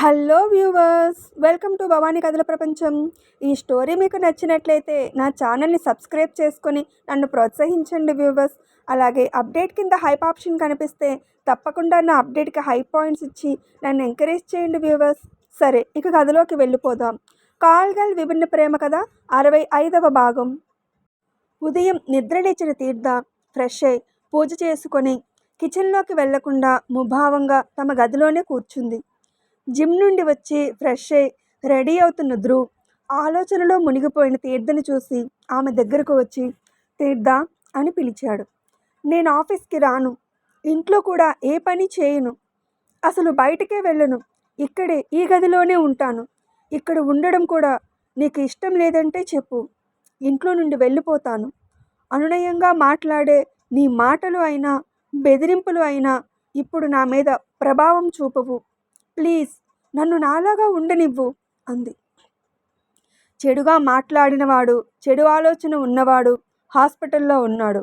Hello viewers, welcome to Bhavani కథల ప్రపంచం. ఈ స్టోరీ మీకు నచ్చినట్లయితే నా ఛానల్ని సబ్స్క్రైబ్ చేసుకొని నన్ను ప్రోత్సహించండి వ్యూవర్స్. అలాగే అప్డేట్ కింద హైప్ ఆప్షన్ కనిపిస్తే తప్పకుండా నా అప్డేట్కి హై పాయింట్స్ ఇచ్చి నన్ను ఎంకరేజ్ చేయండి వ్యూవర్స్. సరే, ఇక కథలోకి వెళ్ళిపోదాం. కాల్ గర్ల్ విభిన్న ప్రేమ కథ 65వ భాగం. ఉదయం నిద్రలేచిన తీర్థ ఫ్రెష్ అయి పూజ చేసుకొని కిచెన్లోకి వెళ్లకుండా ముభావంగా తమ గదిలోనే కూర్చుంది. జిమ్ నుండి వచ్చి ఫ్రెష్ అయి రెడీ అవుతున్న ధ్రువ్ ఆలోచనలో మునిగిపోయిన తీర్థని చూసి ఆమె దగ్గరకు వచ్చి తీర్థ అని పిలిచాడు. నేను ఆఫీస్కి రాను, ఇంట్లో కూడా ఏ పని చేయను, అసలు బయటకే వెళ్ళను, ఇక్కడే ఈ గదిలోనే ఉంటాను. ఇక్కడ ఉండడం కూడా నీకు ఇష్టం లేదంటే చెప్పు, ఇంట్లో నుండి వెళ్ళిపోతాను. అనునయంగా మాట్లాడే నీ మాటలు అయినా బెదిరింపులు అయినా ఇప్పుడు నా మీద ప్రభావం చూపవు. ప్లీజ్ నన్ను నాలాగా ఉండనివ్వు అంది. చెడుగా మాట్లాడినవాడు, చెడు ఆలోచన ఉన్నవాడు హాస్పిటల్లో ఉన్నాడు.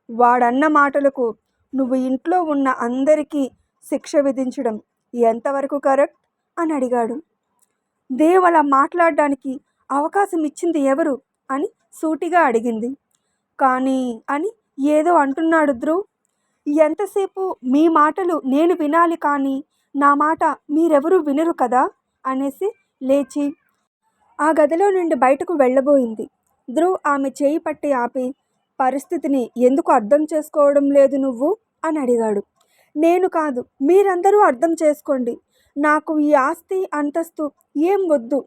వాడన్న మాటలకు నువ్వు ఇంట్లో ఉన్న అందరికీ శిక్ష విధించడం ఎంతవరకు కరెక్ట్ అని అడిగాడు. దేవ్ అలా మాట్లాడడానికి అవకాశం ఇచ్చింది ఎవరు అని సూటిగా అడిగింది. కానీ అని ఏదో అంటున్నాడు ధ్రువ్. ఎంతసేపు మీ మాటలు నేను వినాలి, కానీ నా మాట మీరెవరూ వినరు కదా అనేసి లేచి ఆ గదిలో నుండి బయటకు వెళ్ళబోయింది. ధ్రువ్ ఆమె చేయి పట్టి ఆపి, పరిస్థితిని ఎందుకు అర్థం చేసుకోవడం లేదు నువ్వు అని అడిగాడు. నేను కాదు, మీరందరూ అర్థం చేసుకోండి. నాకు ఈ ఆస్తి అంతస్తు ఏం వద్దు.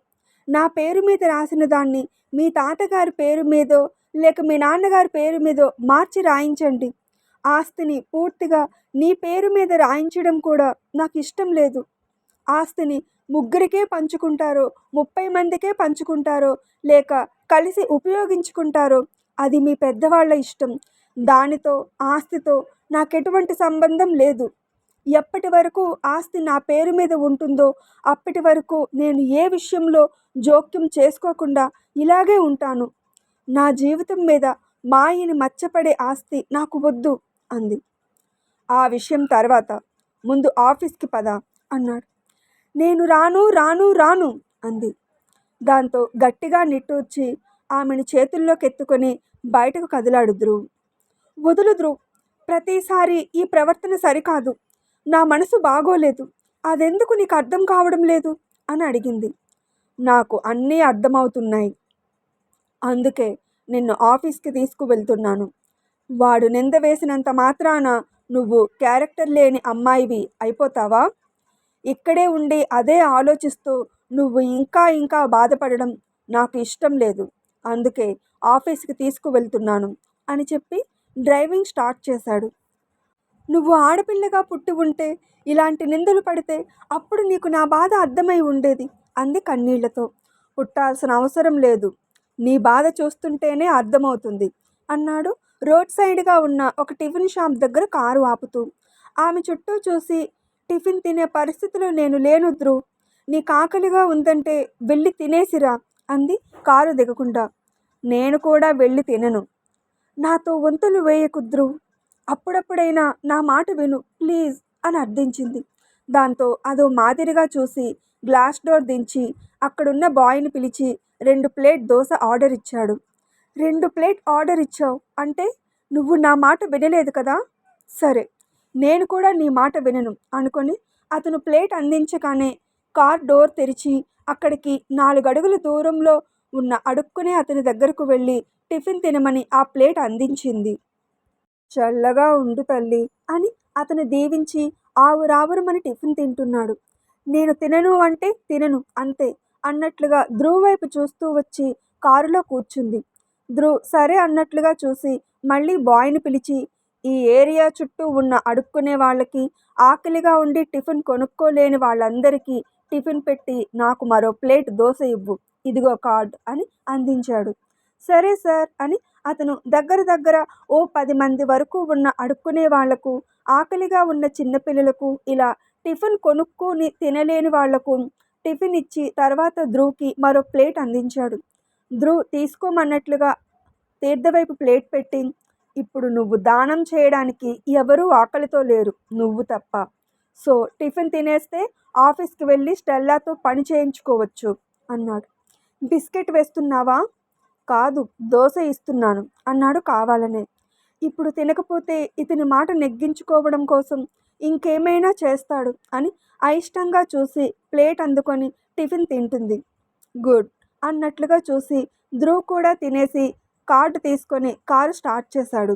నా పేరు మీద రాసిన దాన్ని మీ తాతగారి పేరు మీదో లేక మీ నాన్నగారి పేరు మీదో మార్చి రాయించండి. ఆస్తిని పూర్తిగా నీ పేరు మీద రాయించడం కూడా నాకు ఇష్టం లేదు. ఆస్తిని ముగ్గురికే పంచుకుంటారో 30 మందికే పంచుకుంటారో లేక కలిసి ఉపయోగించుకుంటారో అది మీ పెద్దవాళ్ళ ఇష్టం. దానితో ఆస్తితో నాకెటువంటి సంబంధం లేదు. ఎప్పటి వరకు ఆస్తి నా పేరు మీద ఉంటుందో అప్పటి వరకు నేను ఏ విషయంలో జోక్యం చేసుకోకుండా ఇలాగే ఉంటాను. నా జీవితం మీద మాయని మచ్చపడే ఆస్తి నాకు వద్దు అంది. ఆ విషయం తర్వాత, ముందు ఆఫీస్కి పద అన్నాడు. నేను రాను రాను రాను అంది. దాంతో గట్టిగా నిట్టూర్చి ఆమెను చేతుల్లోకి ఎత్తుకొని బయటకు కదిలాడు ధ్రువ్. వదులు ధ్రువ్, ప్రతిసారి ఈ ప్రవర్తన సరికాదు. నా మనసు బాగోలేదు. అదెందుకు నీకు అర్థం కావడం లేదు అని అడిగింది. నాకు అన్నీ అర్థమవుతున్నాయి, అందుకే నిన్ను ఆఫీస్కి తీసుకువెళ్తున్నాను. వాడు నింద వేసినంత మాత్రాన నువ్వు క్యారెక్టర్ లేని అమ్మాయివి అయిపోతావా? ఇక్కడే ఉండి అదే ఆలోచిస్తూ నువ్వు ఇంకా ఇంకా బాధపడడం నాకు ఇష్టం లేదు. అందుకే ఆఫీస్కి తీసుకువెళ్తున్నాను అని చెప్పి డ్రైవింగ్ స్టార్ట్ చేశాడు. నువ్వు ఆడపిల్లగా పుట్టి ఉంటే ఇలాంటి నిందలు పడితే అప్పుడు నీకు నా బాధ అర్థమై ఉండేది అంది కన్నీళ్లతో. పుట్టాల్సిన అవసరం లేదు, నీ బాధ చూస్తుంటేనే అర్థమవుతుంది అన్నాడు రోడ్ సైడ్గా ఉన్న ఒక టిఫిన్ షాప్ దగ్గర కారు ఆపుతూ. ఆమె చుట్టూ చూసి, టిఫిన్ తినే పరిస్థితిలో నేను లేను ధ్రువ్. నీకు ఆకలిగా ఉందంటే వెళ్ళి తినేసిరా అంది కారు దిగకుండా. నేను కూడా వెళ్ళి తినను. నాతో వంతులు వేయకు ధ్రువ్, అప్పుడప్పుడైనా నా మాట విను ప్లీజ్ అని అర్థించింది. దాంతో అదో మాదిరిగా చూసి గ్లాస్ డోర్ దించి అక్కడున్న బాయ్ని పిలిచి 2 ప్లేట్ దోశ ఆర్డర్ ఇచ్చాడు. 2 ప్లేట్ ఆర్డర్ ఇచ్చావు అంటే నువ్వు నా మాట వినలేదు కదా? సరే, నేను కూడా నీ మాట వినను అనుకొని అతను ప్లేట్ అందించగానే కార్ డోర్ తెరిచి అక్కడికి 4 అడుగుల దూరంలో ఉన్న అడుక్కునే అతని దగ్గరకు వెళ్ళి టిఫిన్ తినమని ఆ ప్లేట్ అందించింది. చల్లగా ఉండు తల్లి అని అతను దీవించి ఆవురావురమని టిఫిన్ తింటున్నాడు. నేను తినను అంటే తినను అంతే అన్నట్లుగా ధ్రువ్ వైపు చూస్తూ వచ్చి కారులో కూర్చుంది. ధ్రువ్ సరే అన్నట్లుగా చూసి మళ్ళీ బాయ్ని పిలిచి, ఈ ఏరియా చుట్టూ ఉన్న అడుక్కునే వాళ్ళకి, ఆకలిగా ఉండి టిఫిన్ కొనుక్కోలేని వాళ్ళందరికీ టిఫిన్ పెట్టి నాకు మరో ప్లేట్ దోశ ఇవ్వు, ఇదిగో కార్డ్ అని అందించాడు. సరే సార్ అని అతను దగ్గర ఓ 10 మంది వరకు ఉన్న అడుక్కునే వాళ్లకు, ఆకలిగా ఉన్న చిన్నపిల్లలకు, ఇలా టిఫిన్ కొనుక్కొని తినలేని వాళ్లకు టిఫిన్ ఇచ్చి తర్వాత ధ్రువ్కి మరో ప్లేట్ అందించాడు. ధ్రువ్ తీసుకోమన్నట్లుగా తీర్థవైపు ప్లేట్ పెట్టి, ఇప్పుడు నువ్వు దానం చేయడానికి ఎవరూ ఆకలితో లేరు, నువ్వు తప్ప. సో టిఫిన్ తినేస్తే ఆఫీస్కి వెళ్ళి స్టెల్లాతో పని చేయించుకోవచ్చు అన్నాడు. బిస్కెట్ వేస్తున్నావా? కాదు, దోశ ఇస్తున్నాను అన్నాడు కావాలనే. ఇప్పుడు తినకపోతే ఇతని మాట నెగ్గించుకోవడం కోసం ఇంకేమైనా చేస్తాడు అని అయిష్టంగా చూసి ప్లేట్ అందుకొని టిఫిన్ తింటుంది. గుడ్ అన్నట్లుగా చూసి ధ్రువ్ కూడా తినేసి కార్డు తీసుకొని కారు స్టార్ట్ చేశాడు.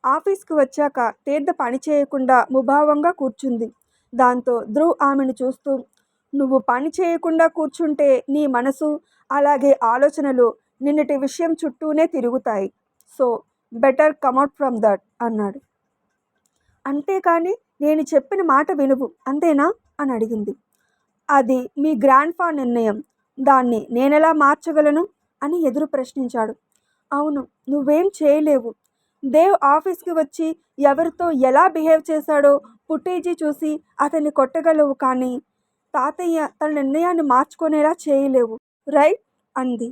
ఆఫీస్కి వచ్చాక తీర్థ పని చేయకుండా ముభావంగా కూర్చుంది. దాంతో ధ్రువ్ ఆమెను చూస్తూ, నువ్వు పని చేయకుండా కూర్చుంటే నీ మనసు అలాగే ఆలోచనలు నిన్నటి విషయం చుట్టూనే తిరుగుతాయి. సో బెటర్ కమ్అట్ ఫ్రమ్ దట్ అన్నాడు. అంతేకాని నేను చెప్పిన మాట వినువు అంతేనా అని అడిగింది. అది మీ గ్రాండ్ ఫా నిర్ణయం, దాన్ని నేనెలా మార్చగలను అని ఎదురు ప్రశ్నించాడు. అవును, నువ్వేం చేయలేవు. దేవ్ ఆఫీస్కి వచ్చి ఎవరితో ఎలా బిహేవ్ చేశాడో ఫుటేజీ చూసి అతన్ని కొట్టగలవు, కానీ తాతయ్య తన నిర్ణయాన్ని మార్చుకునేలా చేయలేవు, రైట్ అంది.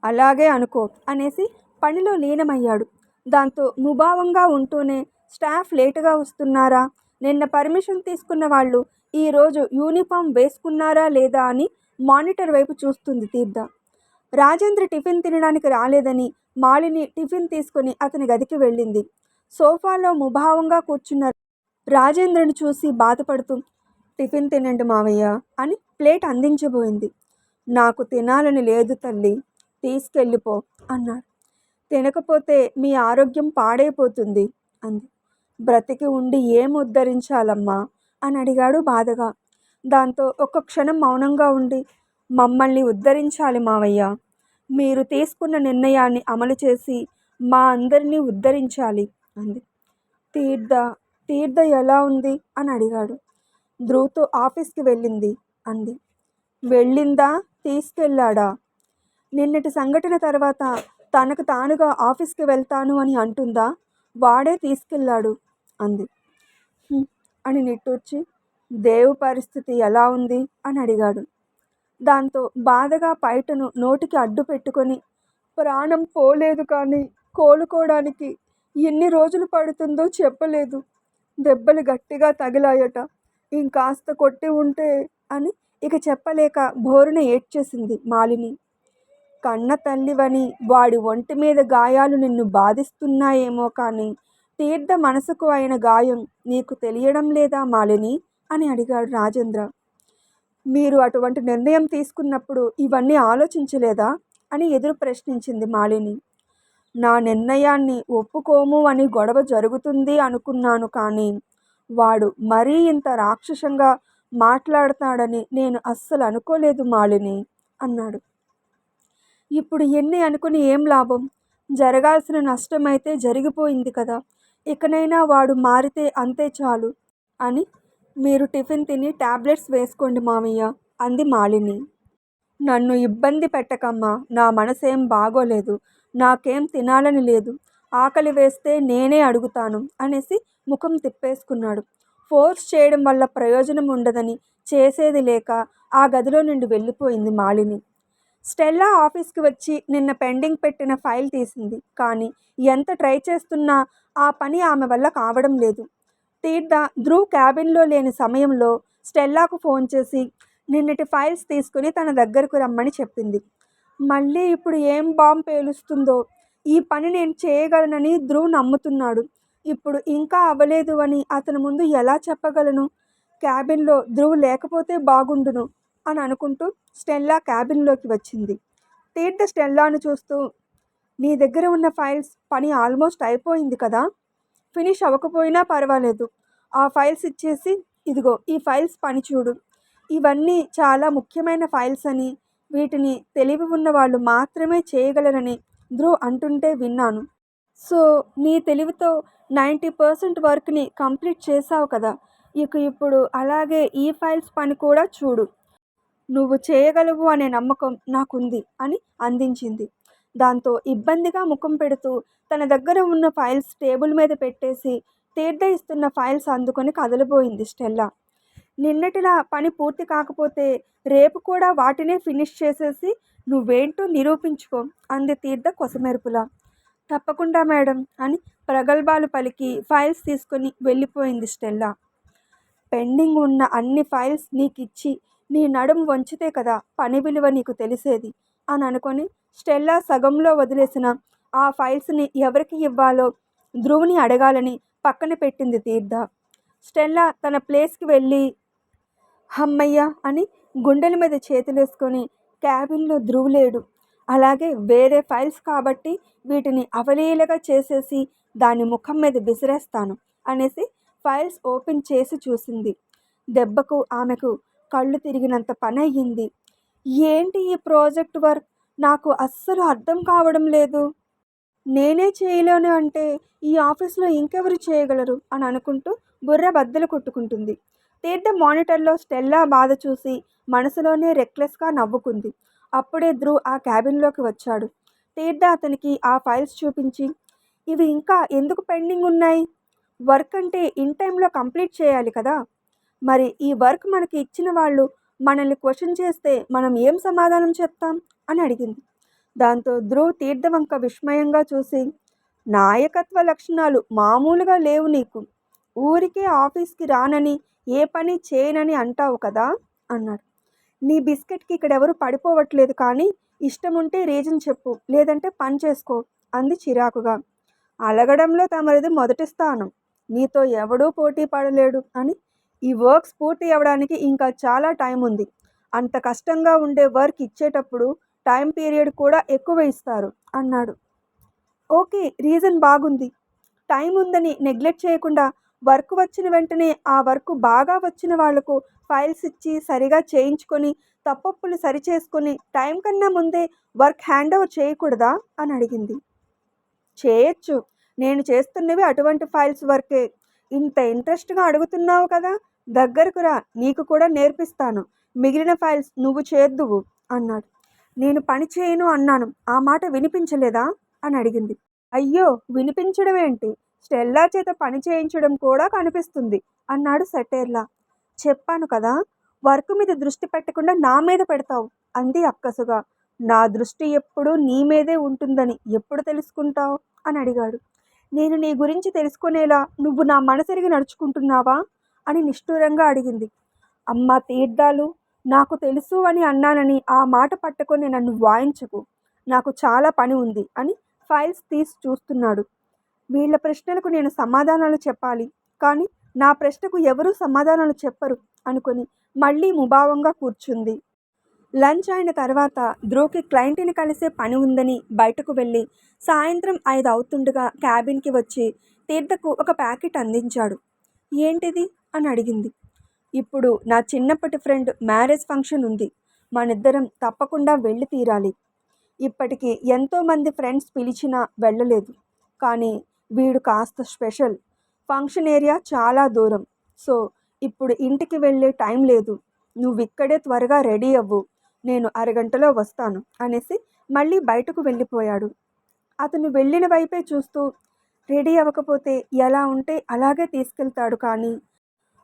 అలాగే అనుకో అనేసి పనిలో లీనమయ్యాడు. దాంతో ముభావంగా ఉంటూనే, స్టాఫ్ లేటుగా వస్తున్నారా, నిన్న పర్మిషన్ తీసుకున్న వాళ్ళు ఈరోజు యూనిఫామ్ వేసుకున్నారా లేదా అని మానిటర్ వైపు చూస్తుంది తీర్థ. రాజేంద్ర టిఫిన్ తినడానికి రాలేదని మాలిని టిఫిన్ తీసుకుని అతని గదికి వెళ్ళింది. సోఫాలో ముభావంగా కూర్చున్న రాజేంద్రను చూసి బాధపడుతూ, టిఫిన్ తినండి మావయ్య అని ప్లేట్ అందించబోయింది. నాకు తినాలని లేదు తల్లి, తీసుకెళ్ళిపో అన్నాడు. తినకపోతే మీ ఆరోగ్యం పాడైపోతుంది అంది. బ్రతికి ఉండి ఏం ఉద్ధరించాలమ్మా అని అడిగాడు బాధగా. దాంతో ఒక్క క్షణం మౌనంగా ఉండి, మమ్మల్ని ఉద్ధరించాలి మావయ్య, మీరు తీసుకున్న నిర్ణయాన్ని అమలు చేసి మా అందరినీ ఉద్ధరించాలి అంది. తీర్థ తీర్థ ఎలా ఉంది అని అడిగాడు. ధ్రువ్తో ఆఫీస్కి వెళ్ళింది అంది. వెళ్ళిందా, తీసుకెళ్ళాడా? నిన్నటి సంఘటన తర్వాత తనకు తానుగా ఆఫీస్కి వెళ్తాను అని అంటుందా? వాడే తీసుకెళ్ళాడు అంది. అని నిట్టూర్చి, దేవు పరిస్థితి ఎలా ఉంది అని అడిగాడు. దాంతో బాధగా పైటను నోటికి అడ్డు పెట్టుకొని, ప్రాణం పోలేదు కానీ కోలుకోవడానికి ఎన్ని రోజులు పడుతుందో చెప్పలేదు. దెబ్బలు గట్టిగా తగిలాయట, ఇంకాస్త కొట్టి ఉంటే అని ఇక చెప్పలేక బోరున ఏడ్చేసింది మాలిని. కన్న తల్లివని వాడి ఒంటి మీద గాయాలు నిన్ను బాధిస్తున్నాయేమో కానీ తీర్థ మనసుకు అయిన గాయం నీకు తెలియడం లేదా మాలిని అని అడిగాడు రాజేంద్ర. మీరు అటువంటి నిర్ణయం తీసుకున్నప్పుడు ఇవన్నీ ఆలోచించలేదా అని ఎదురు ప్రశ్నించింది మాలిని. నా నిర్ణయాన్ని ఒప్పుకోము అని గొడవ జరుగుతుంది అనుకున్నాను, కానీ వాడు మరీ ఇంత రాక్షసంగా మాట్లాడతాడని నేను అస్సలు అనుకోలేదు మాలిని అన్నాడు. ఇప్పుడు ఎన్ని అనుకుని ఏం లాభం? జరగాల్సిన నష్టమైతే జరిగిపోయింది కదా, ఇకనైనా వాడు మారితే అంతే చాలు అని. మీరు టిఫిన్ తిని టాబ్లెట్స్ వేసుకోండి మామయ్య అంది మాలిని. నన్ను ఇబ్బంది పెట్టకమ్మా, నా మనసేం బాగోలేదు, నాకేం తినాలని లేదు, ఆకలి వేస్తే నేనే అడుగుతాను అనేసి ముఖం తిప్పేసుకున్నాడు. ఫోర్స్ చేయడం వల్ల ప్రయోజనం ఉండదని చేసేది లేక ఆ గదిలో నుండి వెళ్ళిపోయింది మాలిని. స్టెల్లా ఆఫీస్కి వచ్చి నిన్న పెండింగ్ పెట్టిన ఫైల్ తీసింది, కానీ ఎంత ట్రై చేస్తున్నా ఆ పని ఆమె వల్ల కావడం లేదు. తీర్థ ధ్రువ్ క్యాబిన్లో లేని సమయంలో స్టెల్లాకు ఫోన్ చేసి నిన్నటి ఫైల్స్ తీసుకుని తన దగ్గరకు రమ్మని చెప్పింది. మళ్ళీ ఇప్పుడు ఏం బాంబు పేలుస్తుందో. ఈ పని నేను చేయగలనని ధ్రువ్ నమ్ముతున్నాడు. ఇప్పుడు ఇంకా అవ్వలేదు అని అతని ముందు ఎలా చెప్పగలను? క్యాబిన్లో ధ్రువ్ లేకపోతే బాగుండును అని అనుకుంటూ స్టెల్లా క్యాబిన్లోకి వచ్చింది. తీర్థ స్టెల్లాను చూస్తూ, నీ దగ్గర ఉన్న ఫైల్స్ పని ఆల్మోస్ట్ అయిపోయింది కదా, ఫినిష్ అవ్వకపోయినా పర్వాలేదు, ఆ ఫైల్స్ ఇచ్చేసి ఇదిగో ఈ ఫైల్స్ పని చూడు, ఇవన్నీ చాలా ముఖ్యమైన ఫైల్స్ అని, వీటిని తెలివి ఉన్న వాళ్ళు మాత్రమే చేయగలరని ధ్రువ్ అంటుంటే విన్నాను. సో నీ తెలివితో 90% వర్క్ని కంప్లీట్ చేసావు కదా, ఇప్పుడు అలాగే ఈ ఫైల్స్ పని కూడా చూడు, నువ్వు చేయగలవు అనే నమ్మకం నాకుంది అని అందించింది. దాంతో ఇబ్బందిగా ముఖం పెడుతూ తన దగ్గర ఉన్న ఫైల్స్ టేబుల్ మీద పెట్టేసి తీర్థ ఇస్తున్న ఫైల్స్ అందుకొని కదలబోయింది స్టెల్లా. నిన్నటిలా పని పూర్తి కాకపోతే రేపు కూడా వాటినే ఫినిష్ చేసేసి నువ్వేంటో నిరూపించుకో అంది తీర్థ కొసమెరుపులా. తప్పకుండా మేడం అని ప్రగల్భాలు పలికి ఫైల్స్ తీసుకొని వెళ్ళిపోయింది స్టెల్లా. పెండింగ్ ఉన్న అన్ని ఫైల్స్ నీకిచ్చి నీ నడుం వంచితే కదా పని విలువ నీకు తెలిసేది అని అనుకొని స్టెల్లా సగంలో వదిలేసిన ఆ ఫైల్స్ని ఎవరికి ఇవ్వాలో ధ్రువుని అడగాలని పక్కన పెట్టింది తీర్థ. స్టెల్లా తన ప్లేస్కి వెళ్ళి హమ్మయ్య అని గుండెల మీద చేతులేసుకొని క్యాబిన్లో ధ్రువ్ లేడు, అలాగే వేరే ఫైల్స్ కాబట్టి వీటిని అవలీలగా చేసేసి దాని ముఖం మీద విసిరేస్తాను అనేసి ఫైల్స్ ఓపెన్ చేసి చూసింది. దెబ్బకు ఆమెకు కళ్ళు తిరిగినంత పని అయ్యింది. ఏంటి ఈ ప్రాజెక్ట్ వర్క్, నాకు అస్సలు అర్థం కావడం లేదు. నేనే చేయలేను అంటే ఈ ఆఫీస్లో ఇంకెవరు చేయగలరు అని అనుకుంటూ బుర్ర బద్దలు కొట్టుకుంటుంది. తీర్థ మానిటర్లో స్టెల్లా బాధ చూసి మనసులోనే రెక్లెస్గా నవ్వుకుంది. అప్పుడే ధ్రువ్ ఆ క్యాబిన్లోకి వచ్చాడు. తీర్థ అతనికి ఆ ఫైల్స్ చూపించి, ఇవి ఇంకా ఎందుకు పెండింగ్ ఉన్నాయి? వర్క్ అంటే ఇన్ టైంలో కంప్లీట్ చేయాలి కదా, మరి ఈ వర్క్ మనకి ఇచ్చిన వాళ్ళు మనల్ని క్వశ్చన్ చేస్తే మనం ఏం సమాధానం చెప్తాం అని అడిగింది. దాంతో ధ్రువ్ తీర్థ వంక విస్మయంగా చూసి, నాయకత్వ లక్షణాలు మామూలుగా లేవు నీకు, ఊరికే ఆఫీస్కి రానని ఏ పని చేయనని అంటావు కదా అన్నాడు. నీ బిస్కెట్కి ఇక్కడెవరు పడిపోవట్లేదు, కానీ ఇష్టం ఉంటే రీజన్ చెప్పు, లేదంటే పని చేసుకో అంది చిరాకుగా. అలగడంలో తమరిది మొదటి స్థానం, నీతో ఎవడూ పోటీ పడలేడు అని. ఈ వర్క్స్ పూర్తి అవ్వడానికి ఇంకా చాలా టైం ఉంది. అంత కష్టంగా ఉండే వర్క్ ఇచ్చేటప్పుడు టైం పీరియడ్ కూడా ఎక్కువ ఇస్తారు అన్నాడు. ఓకే, రీజన్ బాగుంది. టైం ఉందని నెగ్లెక్ట్ చేయకుండా వర్క్ వచ్చిన వెంటనే ఆ వర్క్ బాగా వచ్చిన వాళ్లకు ఫైల్స్ ఇచ్చి సరిగా చేయించుకొని తప్పొప్పులు సరిచేసుకొని టైం కన్నా ముందే వర్క్ హ్యాండ్ ఓవర్ చేయకూడదా అని అడిగింది. చేయొచ్చు, నేను చేస్తున్నవి అటువంటి ఫైల్స్ వర్కే. ఇంత ఇంట్రెస్ట్గా అడుగుతున్నావు కదా, దగ్గరకు రా, నీకు కూడా నేర్పిస్తాను. మిగిలిన ఫైల్స్ నువ్వు చేద్దువు అన్నాడు. నేను పని చేయను అన్నాను, ఆ మాట వినిపించలేదా అని అడిగింది. అయ్యో, వినిపించడం ఏంటి, స్టెల్లా చేత పని చేయించడం కూడా కనిపిస్తుంది అన్నాడు సెటైర్లా. చెప్పాను కదా, వర్క్ మీద దృష్టి పెట్టకుండా నా మీద పెడతావు అంది అక్కసుగా. నా దృష్టి ఎప్పుడు నీ మీదే ఉంటుందని ఎప్పుడు తెలుసుకుంటావు అని అడిగాడు. నేను నీ గురించి తెలుసుకునేలా నువ్వు నా మనసెరిగి నడుచుకుంటున్నావా అని నిష్ఠూరంగా అడిగింది. అమ్మ తీర్థాలు, నాకు తెలుసు అని అన్నానని ఆ మాట పట్టుకొని నన్ను వాయించకు, నాకు చాలా పని ఉంది అని ఫైల్స్ తీసి చూస్తున్నాడు. వీళ్ళ ప్రశ్నలకు నేను సమాధానాలు చెప్పాలి, కానీ నా ప్రశ్నకు ఎవరూ సమాధానాలు చెప్పరు అనుకొని మళ్ళీ ముభావంగా కూర్చుంది. లంచ్ అయిన తర్వాత ధ్రువ్కి క్లయింట్ని కలిసే పని ఉందని బయటకు వెళ్ళి సాయంత్రం 5 అవుతుండగా క్యాబిన్కి వచ్చి తీర్థకు ఒక ప్యాకెట్ అందించాడు. ఏంటిది అని అడిగింది. ఇప్పుడు నా చిన్నప్పటి ఫ్రెండ్ మ్యారేజ్ ఫంక్షన్ ఉంది, మనిద్దరం తప్పకుండా వెళ్ళి తీరాలి. ఇప్పటికి ఎంతోమంది ఫ్రెండ్స్ పిలిచినా వెళ్ళలేదు, కానీ వీడు కాస్త స్పెషల్. ఫంక్షన్ ఏరియా చాలా దూరం, సో ఇప్పుడు ఇంటికి వెళ్ళే టైం లేదు, నువ్వు ఇక్కడే త్వరగా రెడీ అవ్వు, నేను అరగంటలో వస్తాను అనేసి మళ్ళీ బయటకు వెళ్ళిపోయాడు. అతను వెళ్ళిన వైపే చూస్తూ, రెడీ అవ్వకపోతే ఎలా ఉంటే అలాగే తీసుకెళ్తాడు, కానీ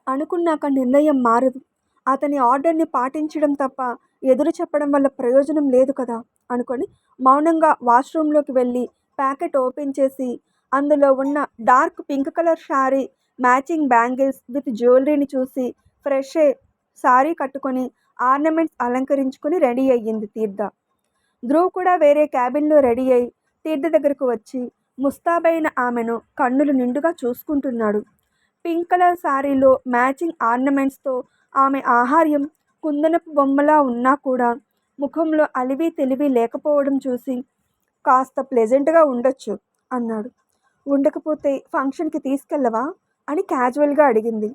అనుకున్నాక నిర్ణయం మారదు. అతని ఆర్డర్ని పాటించడం తప్ప ఎదురు చెప్పడం వల్ల ప్రయోజనం లేదు కదా అనుకొని మౌనంగా వాష్రూమ్లోకి వెళ్ళి ప్యాకెట్ ఓపెన్ చేసి అందులో ఉన్న dark pink colour sari, matching bangles with జ్యువెలరీని చూసి ఫ్రెష్ శారీ కట్టుకొని ఆర్నమెంట్స్ అలంకరించుకొని రెడీ అయ్యింది తీర్థ. ధ్రువ్ కూడా వేరే క్యాబిన్లో రెడీ అయి తీర్థ దగ్గరకు వచ్చి ముస్తాబైన ఆమెను కన్నులు నిండుగా చూసుకుంటున్నాడు. పింక్ కలర్ శారీలో మ్యాచింగ్ ఆర్నమెంట్స్తో ఆమె ఆహార్యం కుందనపు బొమ్మలా ఉన్నా కూడా ముఖంలో అలివి తెలివి లేకపోవడం చూసి, కాస్త ప్లెజెంట్గా ఉండొచ్చు అన్నాడు. ఉండకపోతే ఫంక్షన్కి తీసుకెళ్ళవా అని క్యాజువల్గా అడిగింది.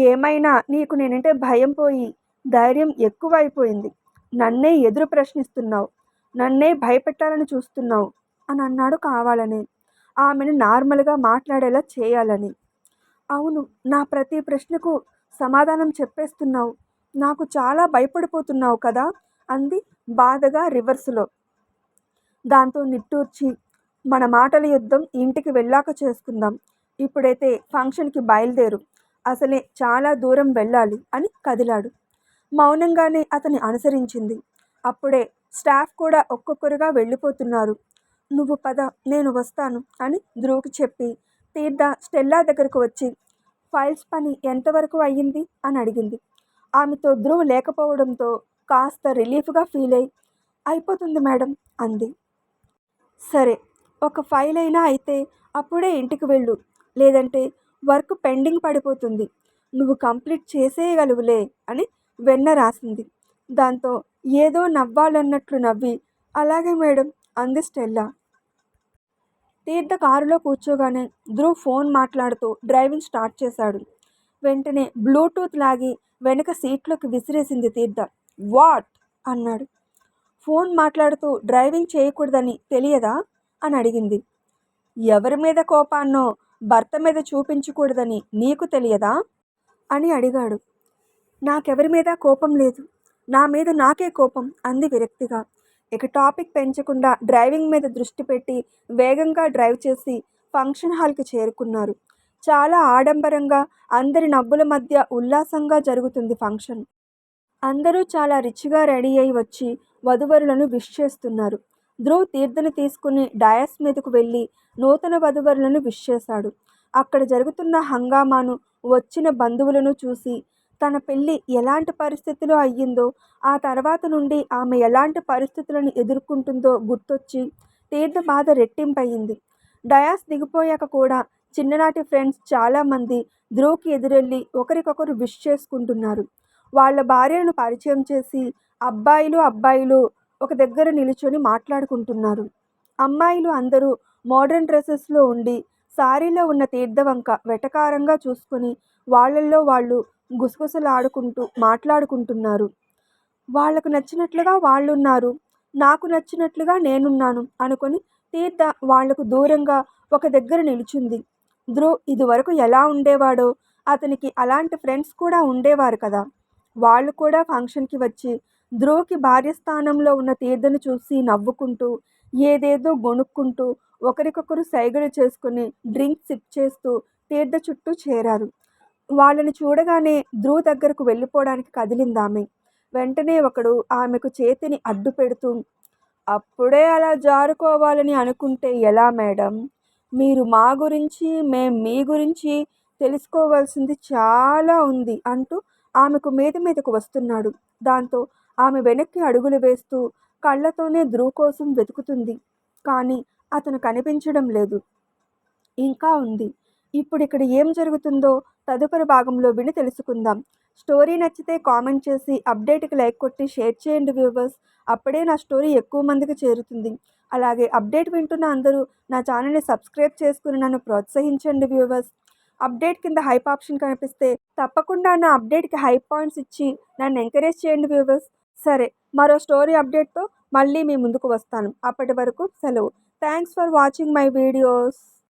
ఏమైనా నీకు నేనంటే భయం పోయి ధైర్యం ఎక్కువైపోయింది, నన్నే ఎదురు ప్రశ్నిస్తున్నావు, నన్నే భయపెట్టాలని చూస్తున్నావు అని అన్నాడు కావాలని, ఆమెను నార్మల్గా మాట్లాడేలా చేయాలని. అవును, నా ప్రతి ప్రశ్నకు సమాధానం చెప్పేస్తున్నావు, నాకు చాలా భయపడిపోతున్నావు కదా అంది బాధగా రివర్స్లో. దాంతో నిట్టూర్చి, మన మాటల యుద్ధం ఇంటికి వెళ్ళాక చేసుకుందాం, ఇప్పుడైతే ఫంక్షన్కి బయలుదేరు, అసలే చాలా దూరం వెళ్ళాలి అని కదిలాడు. మౌనంగానే అతన్ని అనుసరించింది. అప్పుడే స్టాఫ్ కూడా ఒక్కొక్కరుగా వెళ్ళిపోతున్నారు. నువ్వు పద, నేను వస్తాను అని ధ్రువ్కి చెప్పి తీర్థ స్టెల్లా దగ్గరకు వచ్చి, ఫైల్స్ పని ఎంతవరకు అయ్యింది అని అడిగింది. ఆమెతో ధ్రువ్ లేకపోవడంతో కాస్త రిలీఫ్గా ఫీల్ అయ్యి అయిపోతుంది మేడం అంది. సరే, ఒక ఫైల్ అయినా అయితే అప్పుడే ఇంటికి వెళ్ళు, లేదంటే వర్క్ పెండింగ్ పడిపోతుంది. నువ్వు కంప్లీట్ చేసేయగలవులే అని వెన్న రాసింది. దాంతో ఏదో నవ్వాలన్నట్లు నవ్వి అలాగే మేడం అంది స్టెల్లా. తీర్థ కారులో కూర్చోగానే ధ్రువ్ ఫోన్ మాట్లాడుతూ డ్రైవింగ్ స్టార్ట్ చేశాడు. వెంటనే బ్లూటూత్ లాగి వెనక సీట్లోకి విసిరేసింది తీర్థ. వాట్ అన్నాడు. ఫోన్ మాట్లాడుతూ డ్రైవింగ్ చేయకూడదని తెలియదా అని అడిగింది. ఎవరి మీద కోపాన్నో భర్త మీద చూపించకూడదని నీకు తెలియదా అని అడిగాడు. నాకెవరి మీద కోపం లేదు, నా మీద నాకే కోపం అంది విరక్తిగా. ఇక టాపిక్ పెంచకుండా డ్రైవింగ్ మీద దృష్టి పెట్టి వేగంగా డ్రైవ్ చేసి ఫంక్షన్ హాల్కి చేరుకున్నారు. చాలా ఆడంబరంగా అందరి నవ్వుల మధ్య ఉల్లాసంగా జరుగుతుంది ఫంక్షన్. అందరూ చాలా రిచ్గా రెడీ అయి వచ్చి వధువరులను విష్ చేస్తున్నారు. ధ్రువ్ తీర్థను తీసుకుని డయాస్ మీదకు వెళ్ళి నూతన వధువరులను విష్ చేశాడు. అక్కడ జరుగుతున్న హంగామాను, వచ్చిన బంధువులను చూసి తన పెళ్ళి ఎలాంటి పరిస్థితిలో అయ్యిందో, ఆ తర్వాత నుండి ఆమె ఎలాంటి పరిస్థితులను ఎదుర్కొంటుందో గుర్తొచ్చి తీర్థ బాధ రెట్టింపయింది. డయాస్ దిగిపోయాక కూడా చిన్ననాటి ఫ్రెండ్స్ చాలామంది ధ్రువ్కి ఎదురెళ్ళి ఒకరికొకరు విష్ చేసుకుంటున్నారు. వాళ్ళ భార్యలను పరిచయం చేసి అబ్బాయిలు ఒక దగ్గర నిలుచొని మాట్లాడుకుంటున్నారు. అమ్మాయిలు అందరూ మోడర్న్ డ్రెస్సెస్లో ఉండి సారీలో ఉన్న తీర్థ వంక వెటకారంగా చూసుకొని వాళ్ళల్లో వాళ్ళు గుసగుసలాడుకుంటూ మాట్లాడుకుంటున్నారు. వాళ్లకు నచ్చినట్లుగా వాళ్ళున్నారు, నాకు నచ్చినట్లుగా నేనున్నాను అనుకొని తీర్థ వాళ్లకు దూరంగా ఒక దగ్గర నిలుచుంది. ధ్రువ్ ఇదివరకు ఎలా ఉండేవాడో అతనికి అలాంటి ఫ్రెండ్స్ కూడా ఉండేవారు కదా. వాళ్ళు కూడా ఫంక్షన్కి వచ్చి ధ్రువ్కి భార్య స్థానంలో ఉన్న తీర్థను చూసి నవ్వుకుంటూ ఏదేదో గొణుక్కుంటూ ఒకరికొకరు సైగలు చేసుకుని డ్రింక్ సిప్ చేస్తూ తీర్థ చుట్టూ చేరారు. వాళ్ళని చూడగానే ధ్రువ్ దగ్గరకు వెళ్ళిపోవడానికి కదిలిందామె. వెంటనే ఒకడు ఆమెకు చేతిని అడ్డు పెడుతూ, అప్పుడే అలా జారుకోవాలని అనుకుంటే ఎలా మేడం? మీరు మా గురించి, మేం మీ గురించి తెలుసుకోవాల్సింది చాలా ఉంది అంటూ ఆమెకు మీదకు వస్తున్నాడు. దాంతో ఆమె వెనక్కి అడుగులు వేస్తూ కళ్ళతోనే ధ్రువ్ కోసం వెతుకుతుంది. కానీ అతను కనిపించడం లేదు. ఇంకా ఉంది. ఇప్పుడు ఇక్కడ ఏం జరుగుతుందో తదుపరి భాగంలో విని తెలుసుకుందాం. స్టోరీ నచ్చితే కామెంట్ చేసి అప్డేట్కి లైక్ కొట్టి షేర్ చేయండి వ్యూవర్స్. అప్పుడే నా స్టోరీ ఎక్కువ మందికి చేరుతుంది. అలాగే అప్డేట్ వింటున్న అందరూ నా ఛానల్ని సబ్స్క్రైబ్ చేసుకుని నన్ను ప్రోత్సహించండి వ్యూవర్స్. అప్డేట్ కింద హైప్ ఆప్షన్ కనిపిస్తే తప్పకుండా నా అప్డేట్కి హైప్ పాయింట్స్ ఇచ్చి నన్ను ఎంకరేజ్ చేయండి వ్యూవర్స్. సరే, మరో స్టోరీ అప్డేట్తో మళ్ళీ మీ ముందుకు వస్తాను. అప్పటి వరకు సెలవు. Thanks for watching my videos.